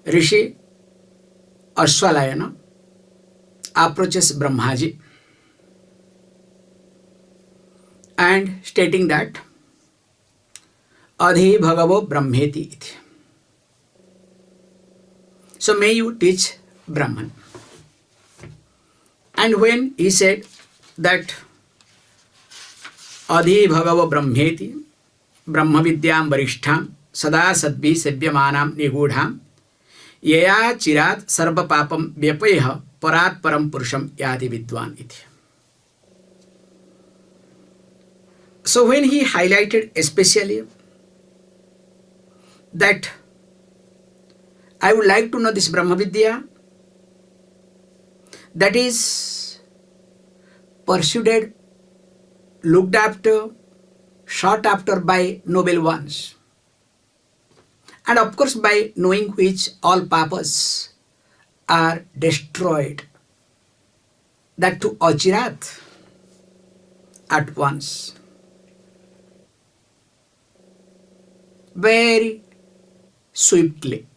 Rishi Ashwalayana approaches Brahmaji and stating that Adhi Bhagavo Brahmeti iti. So may you teach Brahman. And when he said that Adhi Bhagavo Brahmeti Brahma Vidyam Varishtham Sada Sadbhi Sebhyamanam Nigudham Yaya Chirat Sarva Papam Vyapayah Parat Param Purusham Yadi Vidwan iti. So when he highlighted especially that I would like to know this Brahma Vidya that is pursued, looked after, sought after by noble ones, and of course by knowing which all papas are destroyed, that to achirat at once, very swiftly.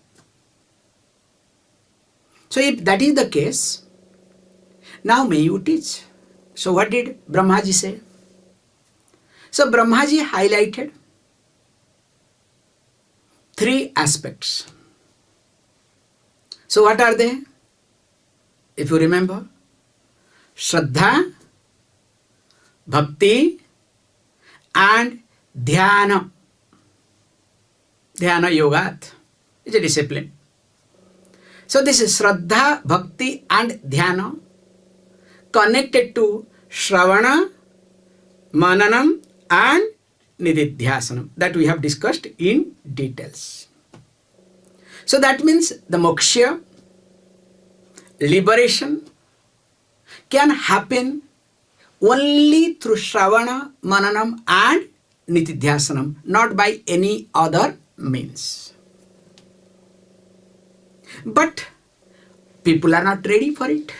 So if that is the case, now may you teach. So what did Brahmaji say? So Brahmaji highlighted three aspects. So what are they? If you remember, Shraddha, Bhakti and Dhyana. Dhyana Yogat is a discipline. So this is Shraddha, Bhakti and Dhyana connected to Shravana, Mananam and Nididhyasanam that we have discussed in details. So that means the moksha, liberation can happen only through Shravana, Mananam and Nididhyasanam, not by any other means. But people are not ready for it.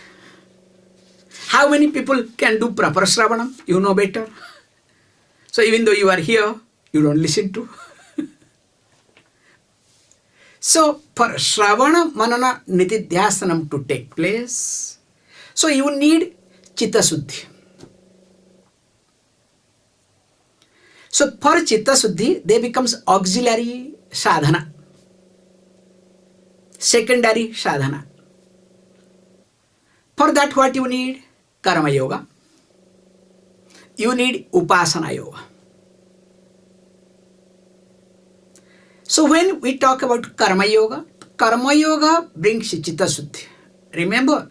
How many people can do proper Shravanam? You know better. So even though you are here, you don't listen to. So for Shravana, Manana, Nitidhyasanam to take place, so you need Chitta Suddhi. So for Chitta Suddhi, they becomes auxiliary sadhana, secondary sadhana. For that what you need? Karma yoga. You need upasana yoga. So when we talk about karma yoga brings Chitta Suddhi. Remember,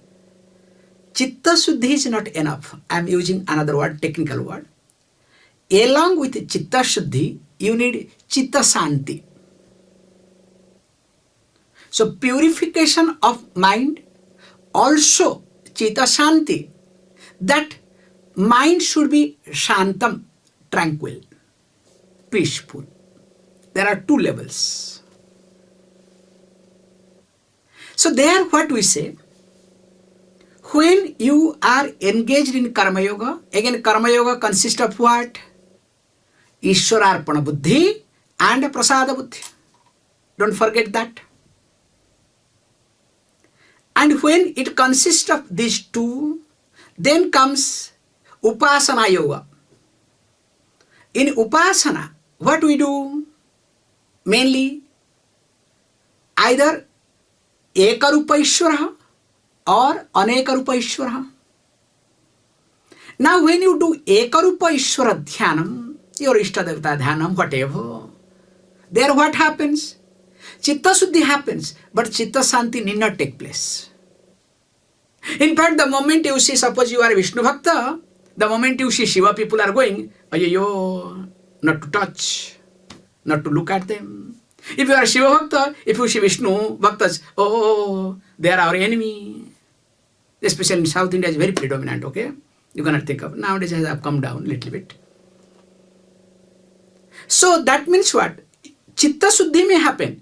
Chitta Suddhi is not enough. I am using another word, technical word. Along with Chitta Shuddhi, you need Chitta Shanti. So purification of mind, also Chitta Shanti. That mind should be Shantam, tranquil, peaceful. There are two levels. So there what we say, when you are engaged in Karma Yoga, again Karma Yoga consists of what? Ishwararpana Buddhi and Prasada Buddhi. Don't forget that. And when it consists of these two, then comes Upasana Yoga. In Upasana, what we do? Mainly either Ekarupa Ishvara or Anekarupa Ishvara. Now when you do Ekarupa Ishvara Dhyanam, your Ishtadevata Dhyanam, whatever, there what happens? Chitta Suddhi happens, but Chitta Shanti need not take place. In fact, the moment you see, suppose you are Vishnu Bhakta, the moment you see Shiva, people are going, ayo, not to touch, not to look at them. If you are Shiva Bhakta, if you see Vishnu Bhaktas, oh, they are our enemy. Especially in South India, is very predominant, okay? You cannot think of. Nowadays, it has come down a little bit. So that means what? Chitta Suddhi may happen,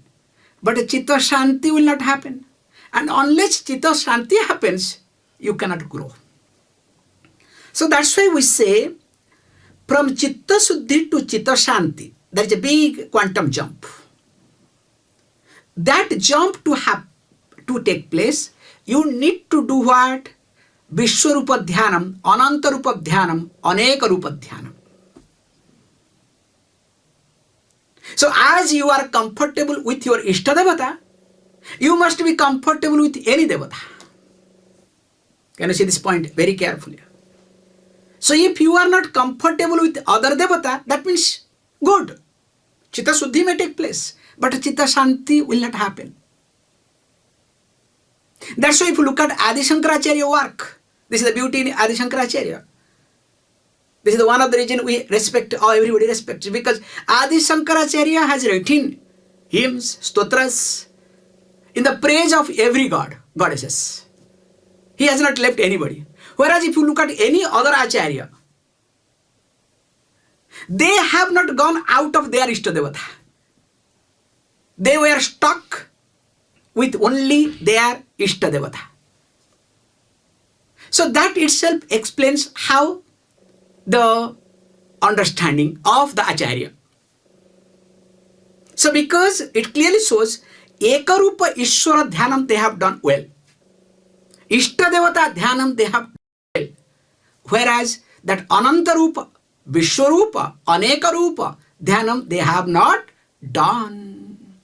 but Chitta Shanti will not happen. And unless Chitta Shanti happens, you cannot grow. So that's why we say, from Chitta Suddhi to Chitta Shanti, there is a big quantum jump. that jump to take place, you need to do what? Vishwarupa Dhyanam, Anantarupa Dhyanam, Anekarupa Dhyanam. So as you are comfortable with your Ishtadevata, you must be comfortable with any Devata. Can you see this point very carefully? So if you are not comfortable with other Devata, that means good. Chitta Suddhi may take place, but Chitta Shanti will not happen. That's why if you look at Adi Shankaracharya work, this is the beauty in Adi Shankaracharya. This is the one of the reason we respect, or everybody respects, because Adi Shankaracharya has written hymns, stotras, in the praise of every god, goddesses. He has not left anybody. Whereas if you look at any other Acharya, they have not gone out of their Ishtadevata. They were stuck with only their Ishtadevata. So that itself explains how the understanding of the Acharya. So because it clearly shows Ekarupa Ishwara Dhyanam they have done well. Ishtadevata Dhyanam they have done well. Whereas that Anantarupa, Vishwarupa, Anekarupa Dhyanam they have not done.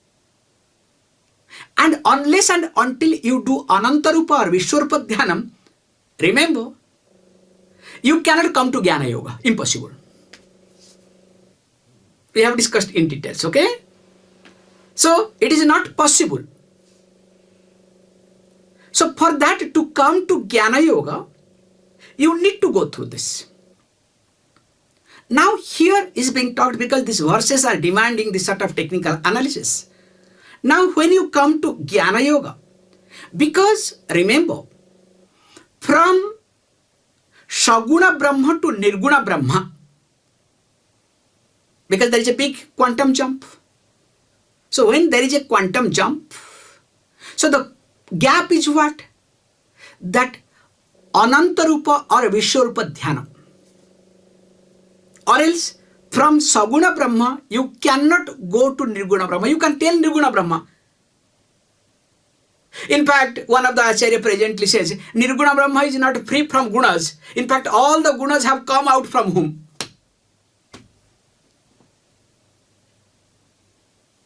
And unless and until you do Anantarupa or Vishwarupa Dhyanam, remember, you cannot come to Jnana Yoga. Impossible. We have discussed in details, okay? So, it is not possible. So, for that to come to Jnana Yoga, you need to go through this. Now, here is being talked because these verses are demanding this sort of technical analysis. Now, when you come to Jnana Yoga, because remember, from Saguna Brahma to Nirguna Brahma, because there is a big quantum jump. So when there is a quantum jump, so the gap is what? That Anantarupa or Vishwarupa Dhyanam. Or else from Saguna Brahma, you cannot go to Nirguna Brahma. You can tell Nirguna Brahma. In fact, one of the Acharya presently says, Nirguna Brahma is not free from gunas. In fact, all the gunas have come out from whom?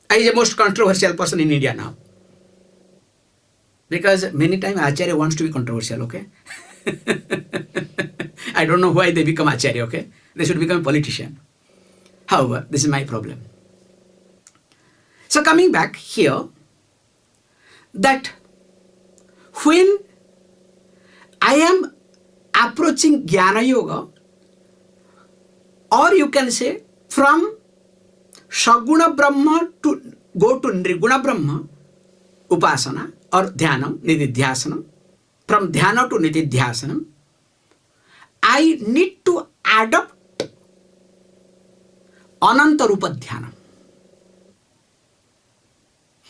I is the most controversial person in India now. Because many times Acharya wants to be controversial, okay? I don't know why they become Acharya, okay? They should become a politician. However, this is my problem. So coming back here, that when I am approaching Jnana Yoga, or you can say from Saguna Brahma to go to Nirguna Brahma, Upasana or Dhyanam, Nididhyasanam, from Dhyana to Nididhyasanam, I need to adopt Anantarupa Dhyanam.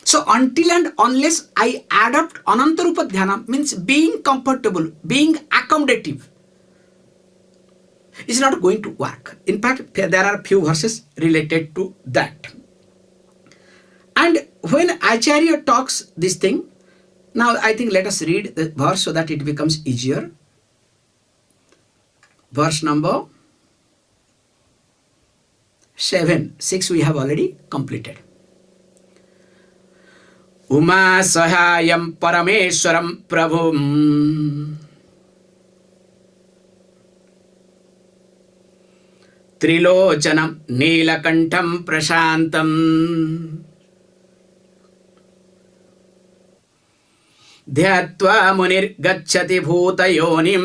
So until and unless I adopt Anantarupa Dhyanam, means being comfortable, being accommodative, is not going to work. In fact, there are few verses related to that. And when Acharya talks this thing, now I think let us read the verse so that it becomes easier. Verse number 7. 6 we have already completed. Uma Sahayam Parameshwaram Prabhum Trilochanam Neelakantham Prashantam dhyātvā munir gacchati bhūtayoniṁ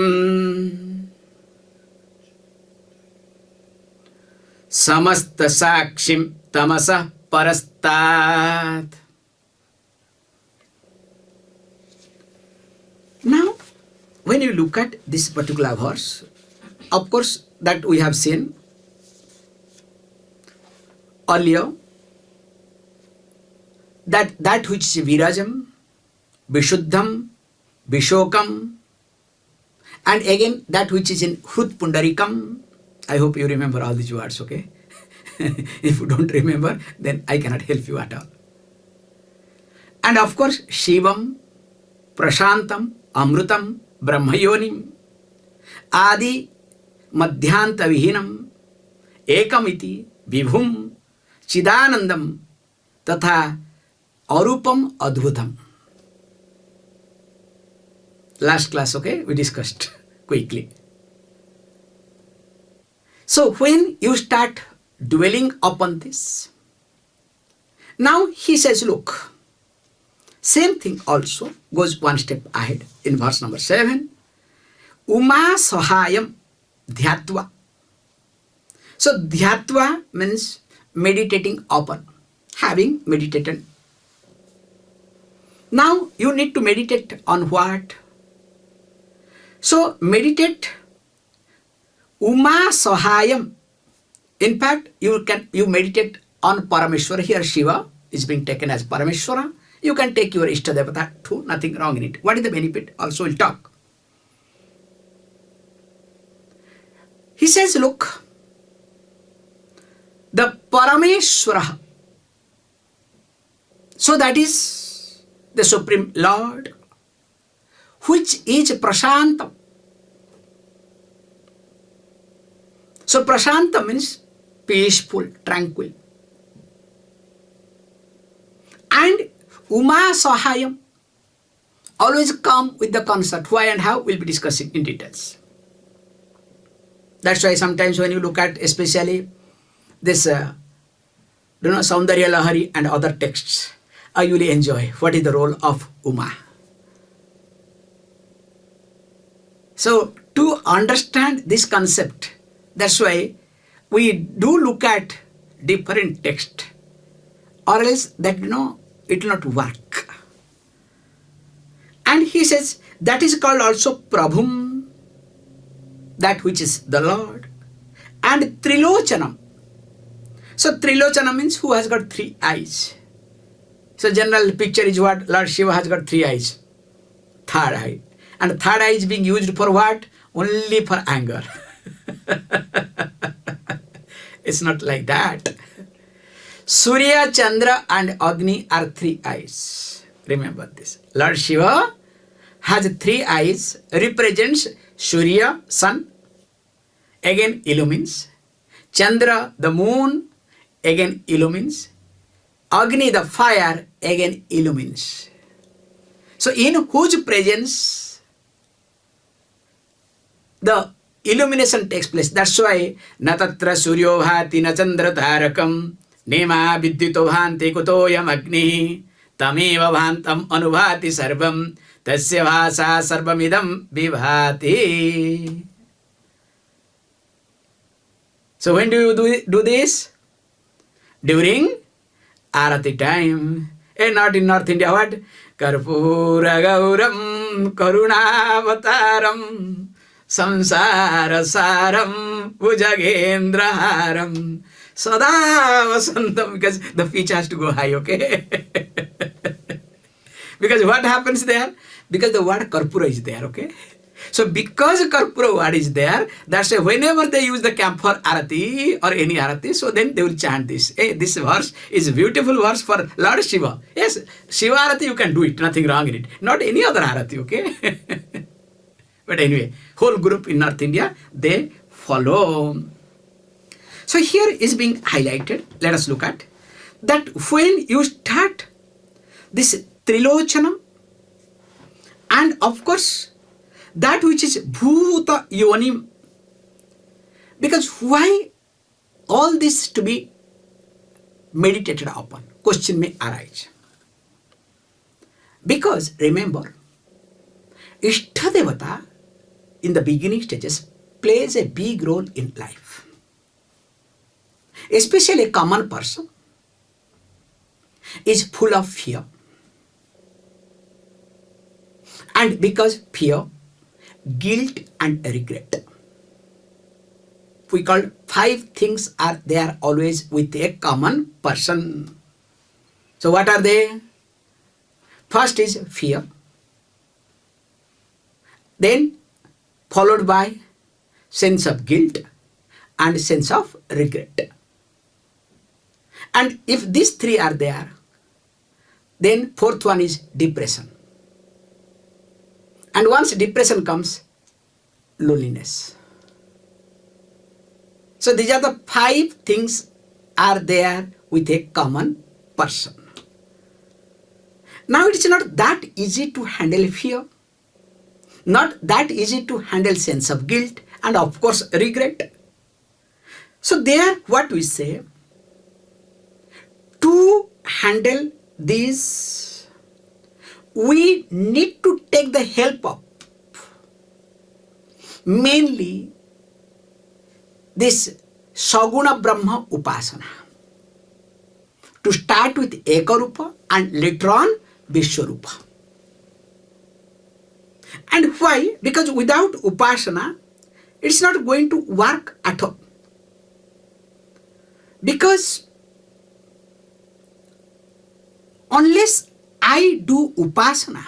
samastasākṣin Tamasah parastāt. Now, when you look at this particular verse, of course, that we have seen earlier, that which is Virajam, Vishuddham, Vishokam, and again that which is in Hrut Pundarikam. I hope you remember all these words, okay? If you don't remember, then I cannot help you at all. And of course, Shivam, Prashantam, Amrutam, Brahmayonim, Adi, Madhyanta Vihinam, Ekamiti, Vibhum, Chidanandam, Tatha, Arupam, Adbhutam. Last class, okay, we discussed quickly. So when you start dwelling upon this, now he says, look, same thing also goes one step ahead in verse number 7. Uma sahayam dhyātvā. So dhyātvā means meditating upon, having meditated. Now you need to meditate on what? So meditate Uma sahayam. In fact, you meditate on Parameshvara. Here Shiva is being taken as Parameshvara. You can take your Ishtadevata too, nothing wrong in it. What is the benefit? Also we'll talk. He says, look, the Parameshvara, so that is the Supreme Lord, which is Prashantam. So Prashantam means peaceful, tranquil. And Uma Sahayam, always come with the concept. Why and how we'll be discussing in details. That's why sometimes when you look at especially this Saundarya Lahari and other texts, I really enjoy what is the role of Uma. So to understand this concept, that's why we do look at different texts, or else that it will not work. And he says that is called also Prabhum, that which is the Lord, and Trilochanam. So Trilochanam means who has got three eyes. So general picture is what? Lord Shiva has got three eyes. Third eye. And third eye is being used for what? Only for anger. It's not like that. Surya, Chandra and Agni are three eyes. Remember this. Lord Shiva has three eyes, represents Surya, sun, again illumines. Chandra, the moon, again illumines. Agni, the fire, again illumines. So in whose presence the illumination takes place. That's why natatra suryo bhati na chandra tarakam nema vidyuto bhanti kutoyam agni tameva bhantam anubhati sarvam tasya bhasa sarvamidam vibhati. So when do you do this? During Arati time. Not in North India, what? Karpura gauram karunavataram samsara saram bhujagendraharam sada vasantam, because the pitch has to go high, okay? Because what happens there? Because the word karpura is there, okay? So because karpura word is there, that's why whenever they use the camphor arati or any arati, so then they will chant this. Hey, this verse is a beautiful verse for Lord Shiva. Yes, Shiva arati you can do it, nothing wrong in it. Not any other arati, okay? But anyway, whole group in North India, they follow. So here is being highlighted. Let us look at that when you start this Trilochanam, and of course that which is bhūtayoniṁ. Because why all this to be meditated upon? Question may arise. Because remember, Ishtadevata in the beginning stages plays a big role in life. Especially a common person is full of fear. And because fear, guilt and regret. We call 5 things are there always with a common person. So what are they? First is fear. Then followed by sense of guilt and sense of regret. And if these 3 are there, Then fourth one is depression. And once depression comes, loneliness. So these are the 5 things are there with a common person. Now it is not that easy to handle fear, not that easy to handle sense of guilt and of course regret. So there what we say, to handle this, we need to take the help of mainly this Saguna Brahma Upasana. To start with Ekarupa and later on Vishwarupa. And why? Because without Upasana, it's not going to work at all. Because unless I do Upasana,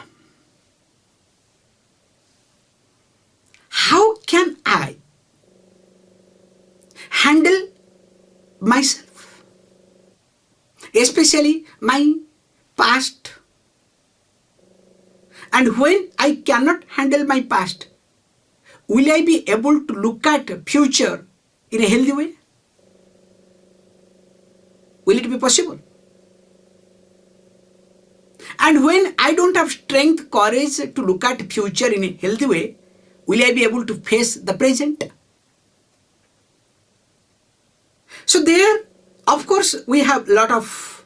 how can I handle myself, especially my past? And when I cannot handle my past, will I be able to look at future in a healthy way? Will it be possible? And when I don't have strength, courage to look at future in a healthy way, will I be able to face the present? So there, of course, we have a lot of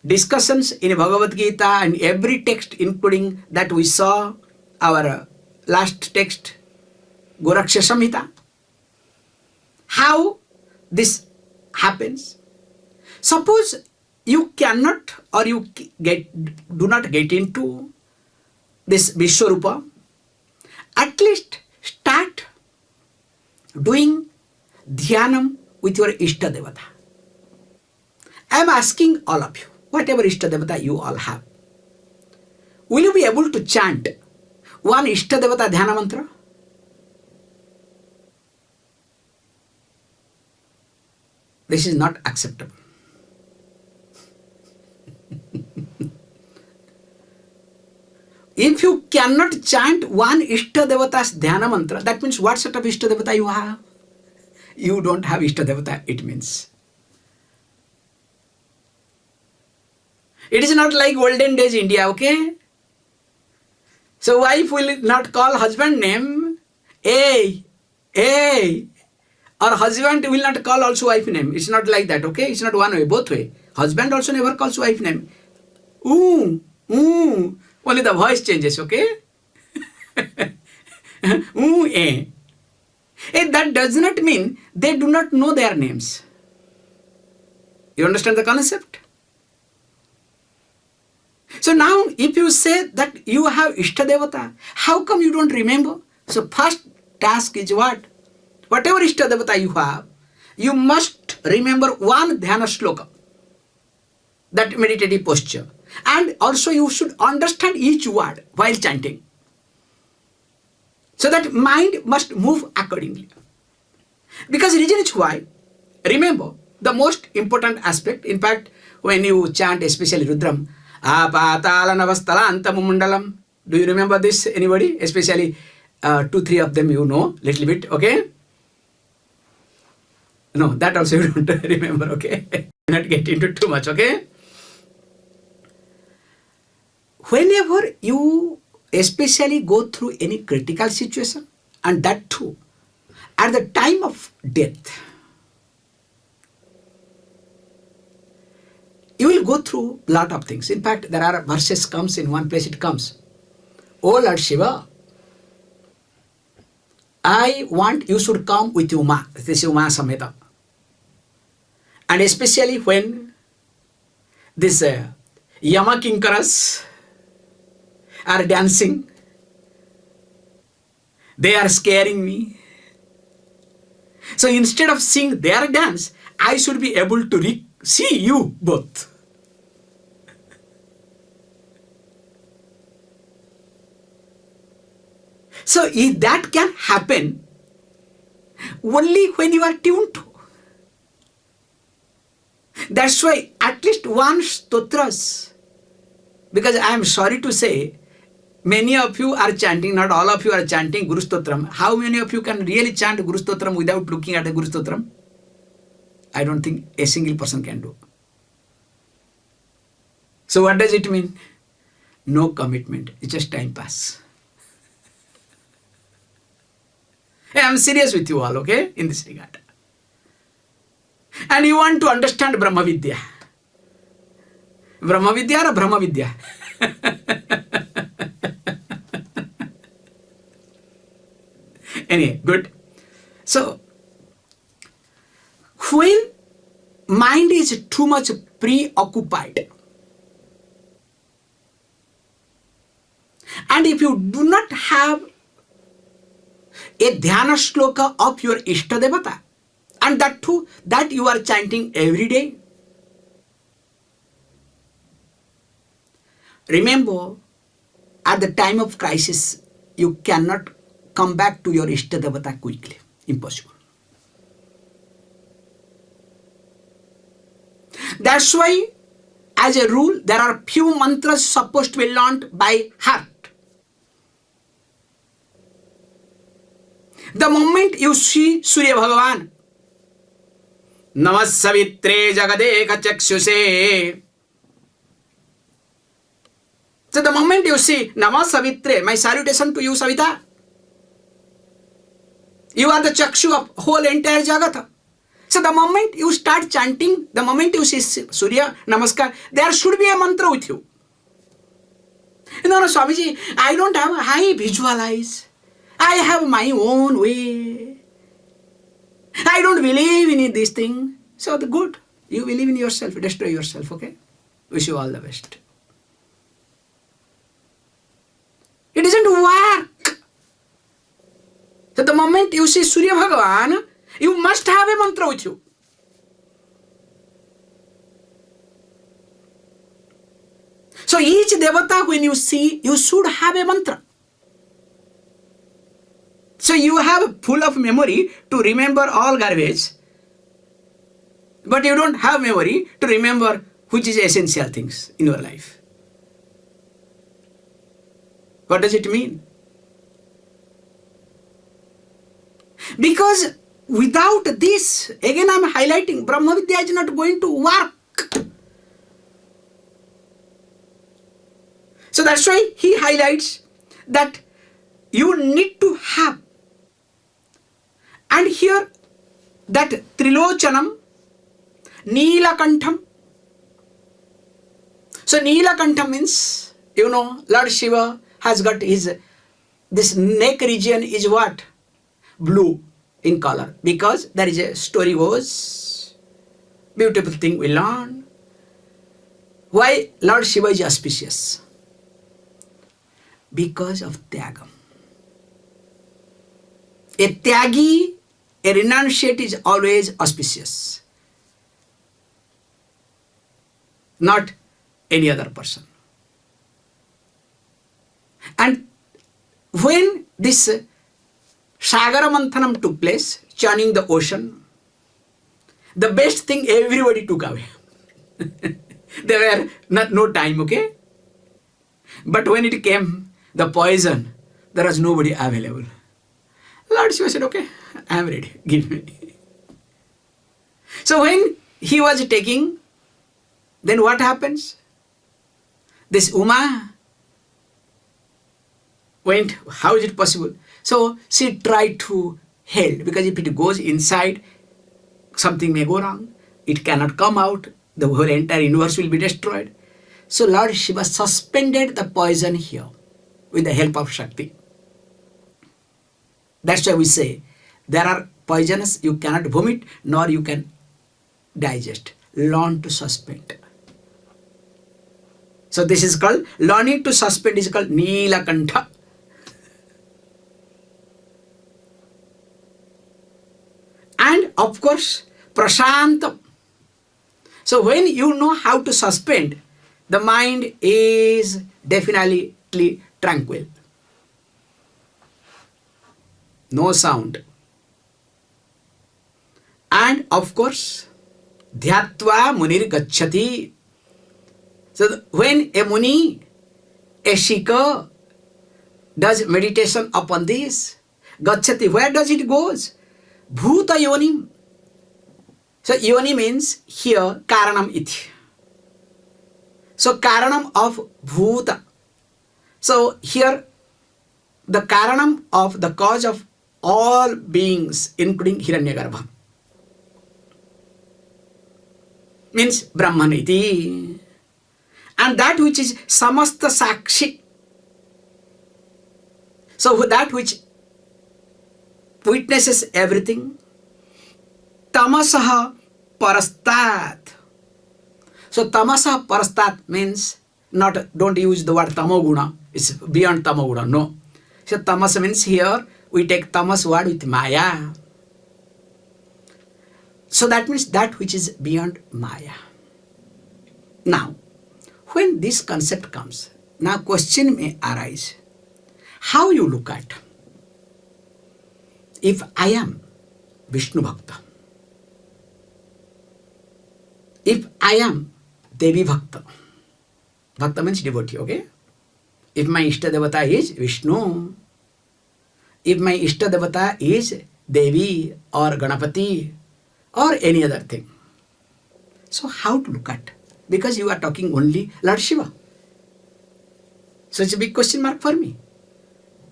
discussions in Bhagavad Gita and every text, including that we saw our last text, Goraksha Samhita. How this happens? Suppose you cannot or you do not get into this Vishwarupa, at least start doing dhyanam with your Ishta Devata. I am asking all of you, whatever Ishta Devata you all have, will you be able to chant one Ishta Devata dhyana mantra? This is not acceptable. If you cannot chant one Ishta Devata's dhyana mantra, that means what sort of Ishta Devata you have? You don't have Ishta Devata, it means. It is not like olden days India, okay? So wife will not call husband name, hey, hey, or husband will not call also wife name. It's not like that, okay? It's not one way, both way. Husband also never calls wife name. Ooh, ooh. Only the voice changes, okay? Ooh, eh. That does not mean they do not know their names. You understand the concept? So now if you say that you have Ishta Devata, how come you don't remember? So first task is what? Whatever Ishta Devata you have, you must remember one dhyana shloka, that meditative posture. And also you should understand each word while chanting. So that mind must move accordingly. Because reason is why, remember, the most important aspect, in fact, when you chant especially Rudram, Apatalanavastalantamumundalam. Do you remember this, anybody? Especially 2-3 of them you know, little bit, okay? No, that also you don't remember, okay? Not get into too much, okay? Whenever you especially go through any critical situation, and that too, at the time of death, you will go through a lot of things. In fact, there are verses comes in one place, it comes, "Oh Lord Shiva, I want you should come with Uma." This is Uma Samhita. And especially when this Yama Kinkaras are dancing, they are scaring me. So instead of seeing their dance, I should be able to see you both. So if that can happen only when you are tuned to. That's why at least one stotras Because I am sorry to say, many of you are chanting, not all of you are chanting Guru Stotram. How many of you can really chant Guru Stotram without looking at the Guru Stotram? I don't think a single person can do. So what does it mean? No commitment. It's just time pass. I am serious with you all, okay? In this regard. And you want to understand Brahma Vidya. Brahma Vidya or Brahma Vidya? Anyway, good. So, when mind is too much preoccupied, and if you do not have a dhyana shloka of your Ishta Devata, and that too, that you are chanting every day, remember, at the time of crisis, you cannot come back to your Ishta Devata quickly. Impossible. That's why, as a rule, there are few mantras supposed to be learned by heart. The moment you see Surya Bhagavan, Namah Savitre Jagadeka Chakshuse. So the moment you see Namah Savitre, my salutation to you, Savita. You are the Chakshu of whole entire Jagata. So the moment you start chanting, the moment you see Surya Namaskar, there should be a mantra with you. No, Swamiji, I don't have, I visualize. I have my own way. I don't believe in this thing. So the good. You believe in yourself, destroy yourself, okay? Wish you all the best. It doesn't work. So the moment you see Surya Bhagavan, you must have a mantra with you. So each devata when you see, you should have a mantra. So you have full of memory to remember all garbage, but you don't have memory to remember which is essential things in your life. What does it mean? Because without this, again I am highlighting, Brahma Vidya is not going to work. So that's why he highlights that you need to have. And here, that Trilochanam, Neelakantham. So Neelakantham means, you know, Lord Shiva has got his, this neck region is what? Blue in color. Because there is a story goes, beautiful thing we learn. Why Lord Shiva is auspicious? Because of Tyagam. A Tyagi, a renunciate is always auspicious. Not any other person. And when this Sagara Manthanam took place, churning the ocean, the best thing everybody took away. There were no time, okay? But when it came, the poison, there was nobody available. Lord Shiva said, okay, I am ready, give me. So when he was taking, then what happens? This Uma went, how is it possible? So she tried to hold, because if it goes inside, something may go wrong. It cannot come out. The whole entire universe will be destroyed. So Lord Shiva suspended the poison here with the help of Shakti. That's why we say, there are poisons you cannot vomit, nor you can digest. Learn to suspend. So this is called, learning to suspend is called Neelakantha. And of course, Prashantam. So when you know how to suspend, the mind is definitely tranquil. No sound. And of course, dhyātvā munir gacchati. So when a Muni, a seeker, does meditation upon this, gacchati, where does it goes? Bhūtayoniṁ. So yoni means here karanam iti. So karanam of bhuta. So here the karanam of the cause of all beings, including Hiranyagarbha, means Brahman iti. And that which is samastasākṣin. So that which witnesses everything. Tamasah parastāt. So tamasah parastāt means not, don't use the word tamoguna. It's beyond tamoguna. No. So tamas means here we take tamas word with maya. So that means that which is beyond maya. Now, when this concept comes, now question may arise. How you look at? If I am Vishnu Bhakta, if I am Devi Bhakta, Bhakta means devotee, okay? If my Ishta Devata is Vishnu, if my Ishta Devata is Devi or Ganapati or any other thing. So how to look at? Because you are talking only Lord Shiva. So it's a big question mark for me.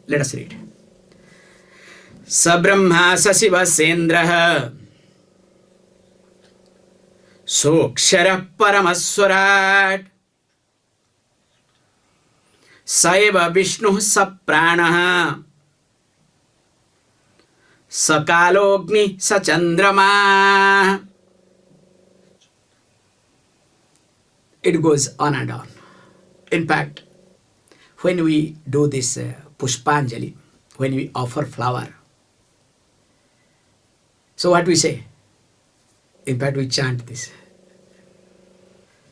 Let us read. Sabrahma sasiva sendraha sokshara paramaswarat saeva vishnu sapranaha sakalogni sachandrama. It goes on and on. In fact, when we do this Pushpanjali, when we offer flower, so what we say? In fact, we chant this.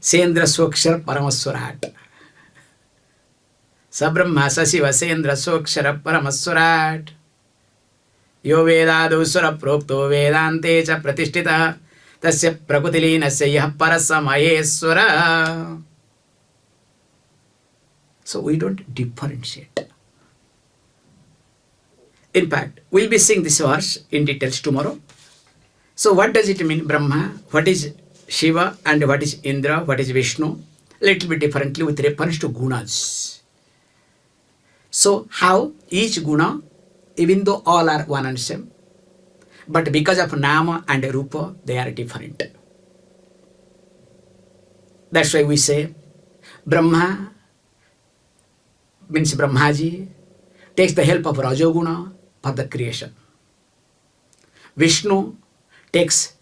Sendra Swakshara Paramaswarat. Sabrahma Sasiva Sendra Swakshara Paramaswarat. Yo Vedado Sura Prokto Vedante Cha Pratishtita Tasya Prakutilina Yah Parasamayeswara. So we don't differentiate. In fact, we'll be seeing this verse in details tomorrow. So what does it mean, Brahma? What is Shiva and what is Indra? What is Vishnu? Little bit differently with reference to gunas. So how each guna, even though all are one and same, but because of Nama and Rupa, they are different. That's why we say Brahma means Brahmaji takes the help of Rajoguna for the creation. Vishnu takes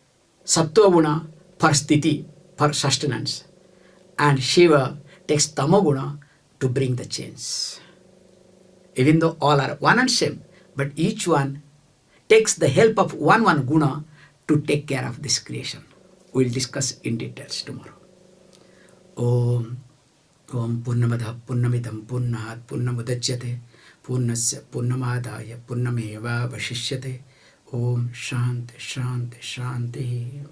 Sattva-guna for sthiti, for sustenance. And Shiva takes Tamoguna to bring the change. Even though all are one and same, but each one takes the help of one guna to take care of this creation. We'll discuss in details tomorrow. Om Purnamada Purnamidam Purnat Purnamudachyate Purnasya Purnamadaya Purnameva Vashishyate. Om Shanti Shanti Shanti.